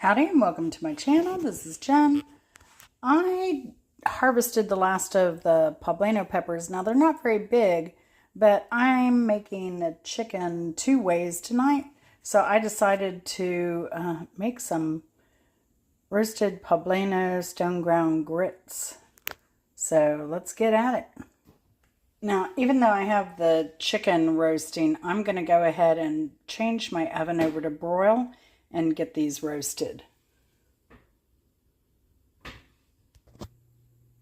Howdy and welcome to my channel. This is Jen. I harvested the last of the Pablano peppers. Now they're not very big, but I'm making a chicken 2 ways tonight. So I decided to make some roasted Pablano stone ground grits. So let's get at it. Now, even though I have the chicken roasting, I'm going to go ahead and change my oven over to broil and get these roasted.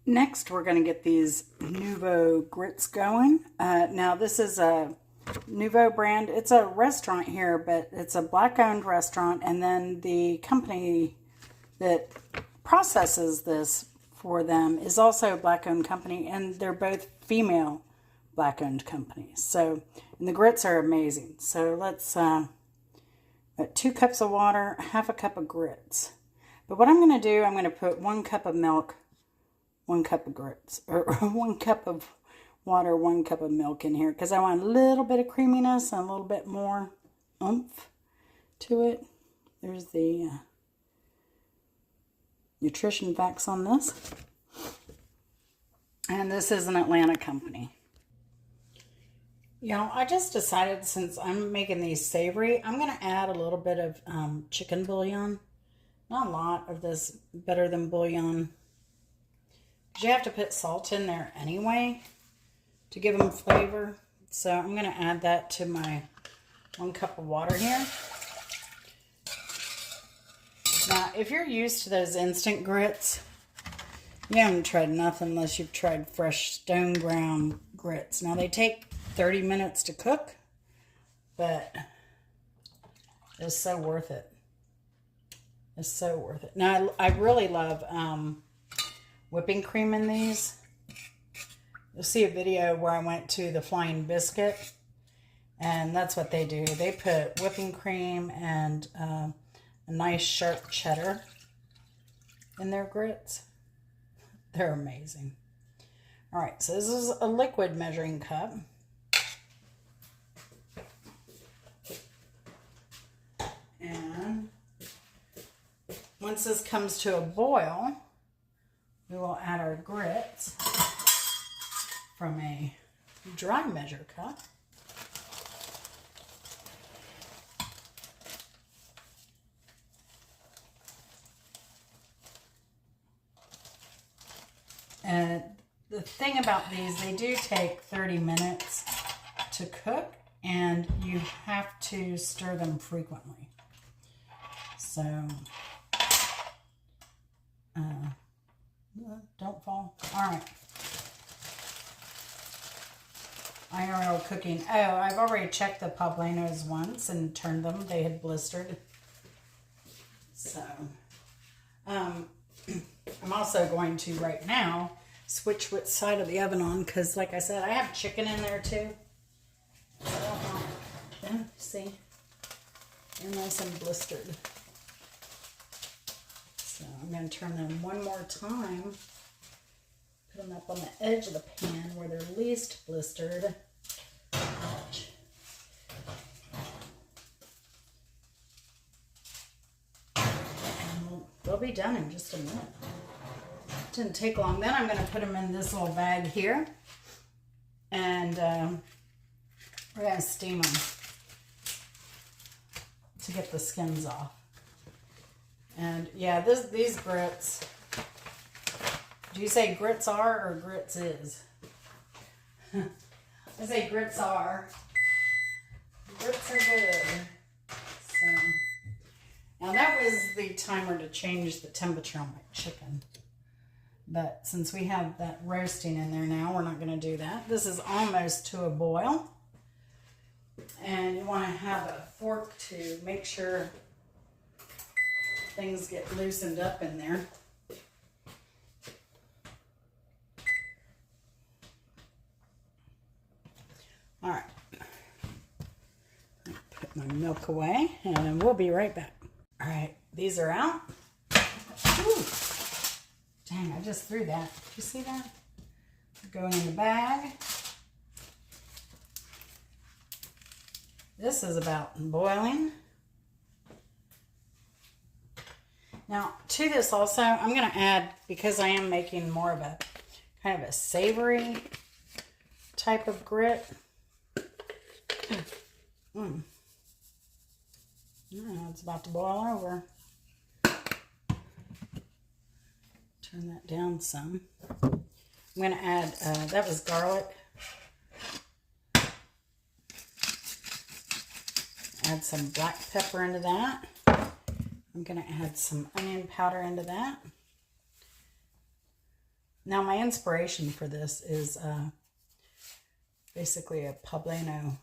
Next, we're going to get these Nouveau Grits going. Now, this is a Nouveau brand. It's a restaurant here, but it's a Black-owned restaurant, and then the company that processes this for them is also a Black-owned company, and they're both female Black-owned companies. So, and the grits are amazing. So let's 2 cups of water, half a cup of grits. But what I'm going to do, I'm going to put 1 cup of milk, 1 cup of grits, or 1 cup of water, 1 cup of milk in here, because I want a little bit of creaminess and a little bit more oomph to it. There's the nutrition facts on this. And this is an Atlanta company. You know, I just decided since I'm making these savory, I'm going to add a little bit of chicken bouillon. Not a lot of this, better than bouillon. Because you have to put salt in there anyway to give them flavor. So I'm going to add that to my 1 cup of water here. Now, if you're used to those instant grits, you haven't tried nothing unless you've tried fresh stone ground grits. Now, they take 30 minutes to cook, but it's so worth it. It's so worth it. Now, I really love whipping cream in these. You'll see a video where I went to the Flying Biscuit, and that's what they do. They put whipping cream and a nice sharp cheddar in their grits. They're amazing. All right, so this is a liquid measuring cup. And once this comes to a boil, we will add our grits from a dry measure cup. And the thing about these, they do take 30 minutes to cook, and you have to stir them frequently. So, don't fall. All right. IRL cooking. Oh, I've already checked the Pablanos once and turned them. They had blistered. So, I'm also going to right now switch which side of the oven on, because like I said, I have chicken in there too. Yeah, see? They're nice and blistered. So I'm going to turn them one more time. Put them up on the edge of the pan where they're least blistered. And they'll be done in just a minute. Didn't take long. Then I'm going to put them in this little bag here. And we're going to steam them to get the skins off. And yeah, these grits, do you say grits are or grits is? I say grits are. Grits are good. So, now that was the timer to change the temperature on my chicken. But since we have that roasting in there now, we're not going to do that. This is almost to a boil. And you want to have a fork to make sure things get loosened up in there. All right. Put my milk away, and we'll be right back. All right, these are out. Ooh. Dang, I just threw that. Did you see that? Going in the bag. This is about boiling. Now, to this also, I'm going to add, because I am making more of a kind of a savory type of grit. Oh, it's about to boil over. Turn that down some. I'm going to add, that was garlic. Add some black pepper into that. I'm going to add some onion powder into that. Now my inspiration for this is basically a Pablano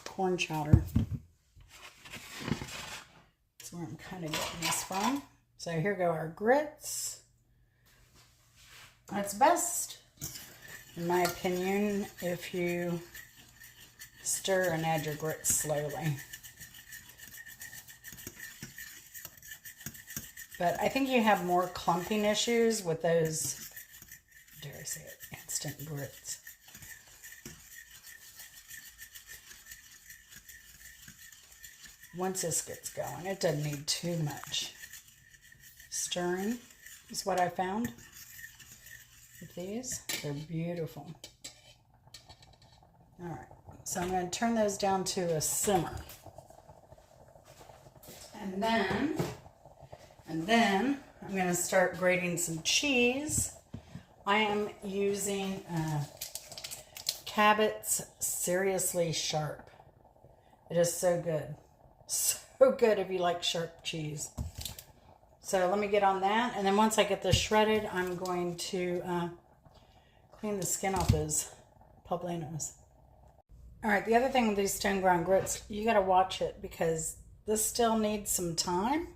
corn chowder. That's where I'm kind of getting this from. So here go our grits. It's best, in my opinion, if you stir and add your grits slowly. But I think you have more clumping issues with those, dare I say it, instant grits. Once this gets going, it doesn't need too much stirring, is what I found with these. They're beautiful. All right, so I'm going to turn those down to a simmer. And then I'm going to start grating some cheese. I am using Cabot's Seriously Sharp. It is so good. So good if you like sharp cheese. So let me get on that. And then once I get this shredded, I'm going to clean the skin off those Poblanos. All right, the other thing with these stone ground grits, you got to watch it because this still needs some time.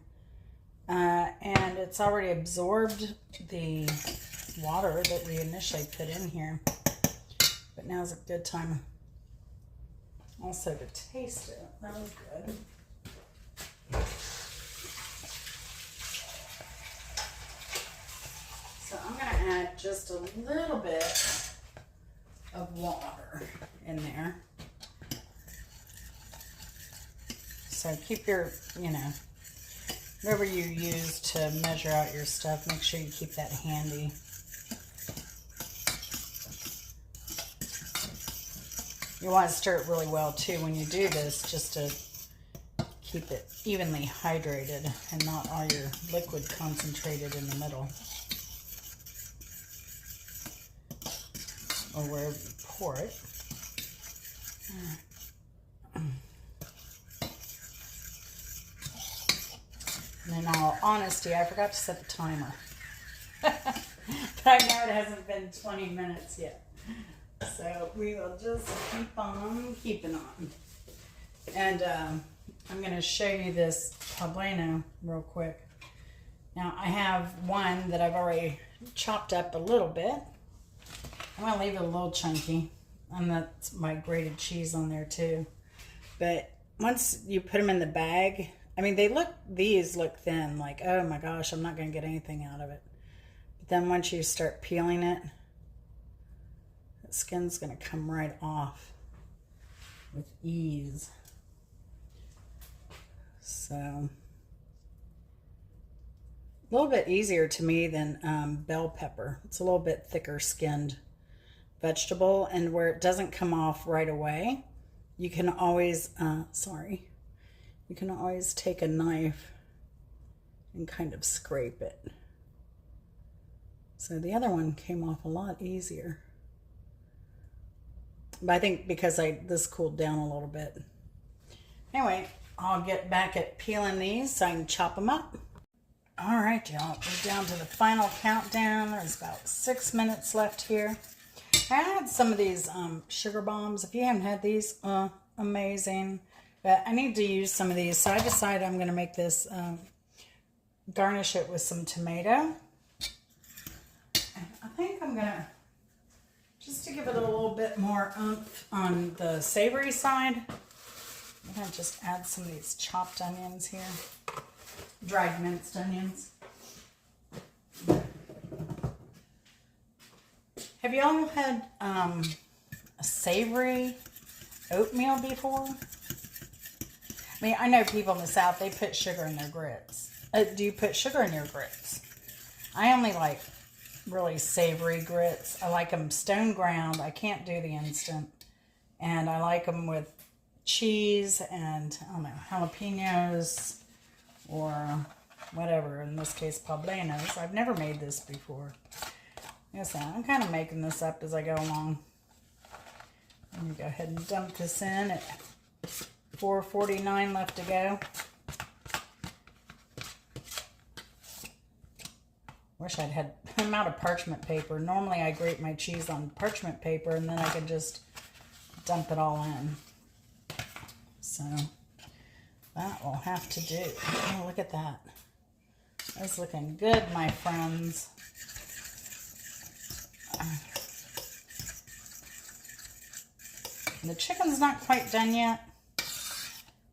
And it's already absorbed the water that we initially put in here. But now's a good time also to taste it. That was good. So I'm going to add just a little bit of water in there. So keep your, whatever you use to measure out your stuff, make sure you keep that handy. You want to stir it really well too when you do this, just to keep it evenly hydrated and not all your liquid concentrated in the middle. Or wherever you pour it. And in all honesty, I forgot to set the timer. But I know it hasn't been 20 minutes yet. So we will just keep on keeping on. And I'm going to show you this Pablano real quick. Now I have one that I've already chopped up a little bit. I'm going to leave it a little chunky. And that's my grated cheese on there too. But once you put them in the bag, I mean, these look thin, like, oh my gosh, I'm not going to get anything out of it. But then once you start peeling it, the skin's going to come right off with ease. So, a little bit easier to me than bell pepper. It's a little bit thicker skinned vegetable, and where it doesn't come off right away, you can always, you can always take a knife and kind of scrape it. So the other one came off a lot easier. But I think because this cooled down a little bit. Anyway, I'll get back at peeling these so I can chop them up. All right, y'all, we're down to the final countdown. There's about 6 minutes left here. I had some of these sugar bombs. If you haven't had these, amazing. But I need to use some of these, so I decided I'm going to make this, garnish it with some tomato. And I think I'm going to, just to give it a little bit more oomph on the savory side, I'm going to just add some of these chopped onions here, dried minced onions. Have y'all had a savory oatmeal before? I mean, I know people in the South, they put sugar in their grits. Do you put sugar in your grits? I only like really savory grits. I like them stone ground. I can't do the instant. And I like them with cheese and, I don't know, jalapenos or whatever. In this case, Pablanos. I've never made this before. Yes, I'm kind of making this up as I go along. Let me go ahead and dump this in at 4:49 left to go. Wish I'd had, I'm out of parchment paper. Normally I grate my cheese on parchment paper and then I could just dump it all in. So that will have to do. Oh, look at that. That's looking good, my friends. The chicken's not quite done yet.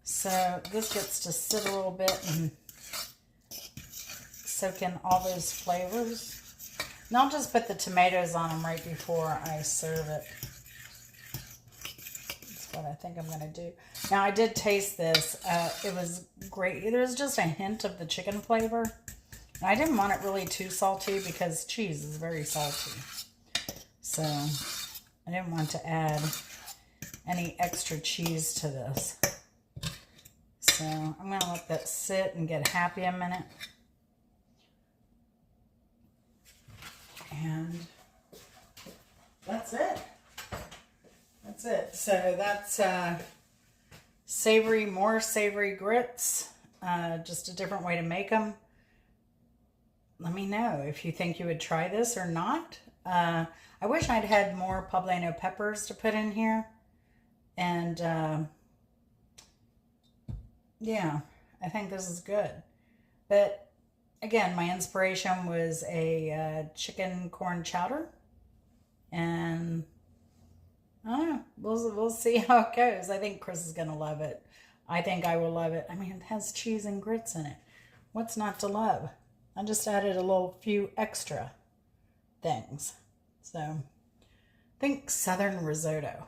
So this gets to sit a little bit and soak in all those flavors. And I'll just put the tomatoes on them right before I serve it. That's what I think I'm going to do. Now, I did taste this. It was great. There was just a hint of the chicken flavor. And I didn't want it really too salty because cheese is very salty. So I didn't want to add any extra cheese to this. So I'm going to let that sit and get happy a minute. And that's it. That's it. So that's savory, more savory grits. Just a different way to make them. Let me know if you think you would try this or not. I wish I'd had more Pablano peppers to put in here. And yeah, I think this is good. But again, my inspiration was a chicken corn chowder. And I don't know. We'll see how it goes. I think Chris is going to love it. I think I will love it. I mean, it has cheese and grits in it. What's not to love? I just added a little few extra things. So, think Southern risotto.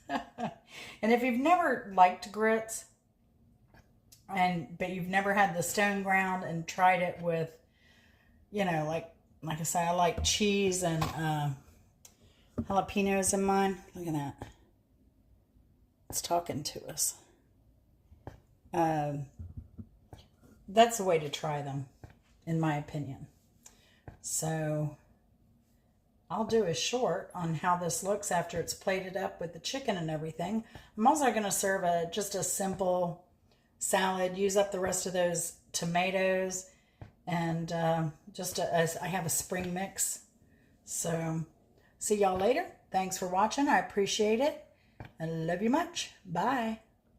And if you've never liked grits, but you've never had the stone ground and tried it with, you know, like I say, I like cheese and jalapenos in mine. Look at that. It's talking to us. That's the way to try them, in my opinion. So I'll do a short on how this looks after it's plated up with the chicken and everything. I'm also going to serve just a simple salad, use up the rest of those tomatoes, and I have a spring mix. So see y'all later. Thanks for watching. I appreciate it. I love you much. Bye.